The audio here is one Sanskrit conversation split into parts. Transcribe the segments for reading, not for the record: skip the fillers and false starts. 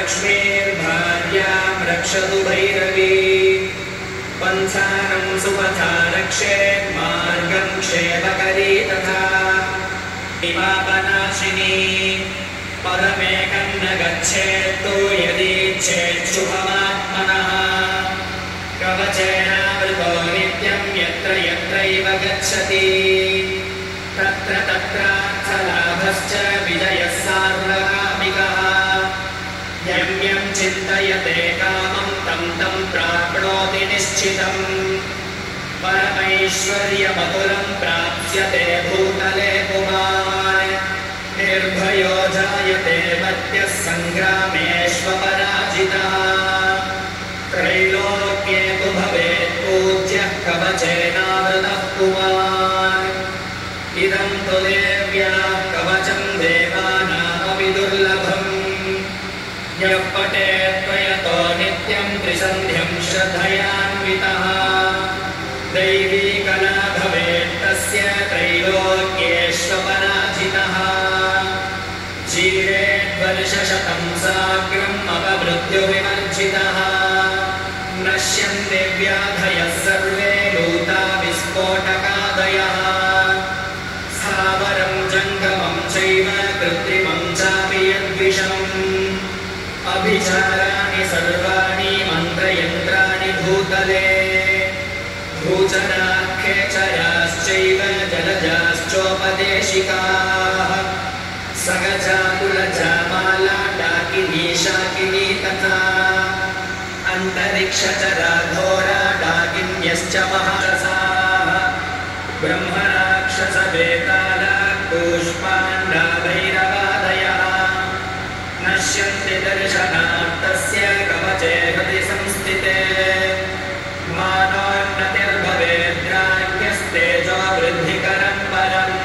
लक्ष्मीर्भार्यां रक्षतु भैरवी पन्थानं सुपथा रक्षेत् मार्गं क्षेमकरी तथा विपापनाशिनी पदमेकं न गच्छेत्तु यदीच्छेत् शुभमात्मनः कवचेनावृतो नित्यं यत्र यत्रैव गच्छति तत्र तत्रार्थलाभश्च विजयः सार्वकामिकः यं यं चिन्तयते कामं तं तं प्राप्नोति निश्चितम् परमैश्वर्यमतुलं प्राप्स्यते भूतले पुमान् निर्भयो जायते मर्त्यः सङ्ग्रामेष्वपराजितः त्रैलोक्ये तु भवेत् पूज्यः कवचेनावृतः पुमान् इदं तु देव्याः कवचं देवानामपि दुर्लभम् यः पठेत् त्वयतो नित्यं त्रिसन्ध्यं श्रद्धयान्वितः दैवी कला भवेत् तस्य त्रैलोक्येष्वपराजितः जीवेद्वर्षशतं साग्रम् अपमृत्युविवर्जितः नश्यन्ति व्याधयः सर्वे लूता विस्फोटकादयः स्थावरं जङ्गमं चैव कृत्रिमं चापि यद्विषम् अभिचाराणि सर्वाणि मन्त्रयन्त्राणि भूतले भूचनाख्येचराश्चैव जलजाश्चोपदेशिकाः सगजाकुलजामाला डाकिनी शाकिनी तथा अन्तरिक्षचराघोरा डाकिन्यश्च महारसाः ब्रह्मराक्षसवेताला कूष्माण्डा भैरवादयः नश्यन्ति दर्शनार्थस्य कवचे हृदि संस्थिते मानोन्नतिर्भवेद्राज्ञस्तेजो वृद्धिकरं परम्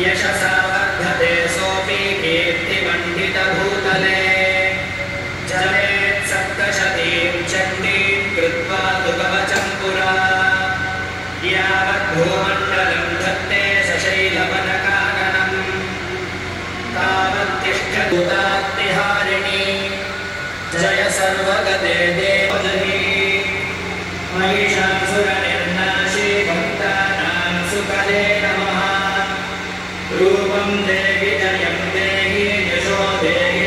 यशसा वर्धते सोऽपि कीर्तिमण्डितभूतले जनेत् सप्तशतीं चण्डीं कृत्वा तु कवचं पुरा यावद्भूमण्डलं धत्ते सशैलवनकाननम् तावत्तिष्ठदूतात्तिहारिणी जय सर्वगते देवजनी महिषासुरनिर्नाशी भक्तानां सुकले नमः रूपं देहि जयं देहि यशो देहि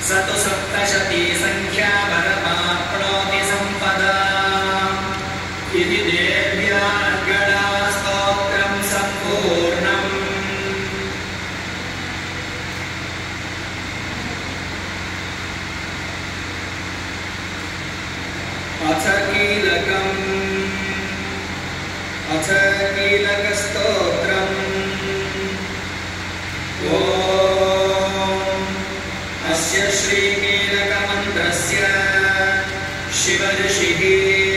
स तु सप्तशती संख्या वरमाप्नोति सम्पदा इति देव्याः गणास्तोत्रं सम्पूर्णम् अथ कीलकस्तोत्रम् ॐ अस्य श्रीकीलकमन्त्रस्य शिवऋषिः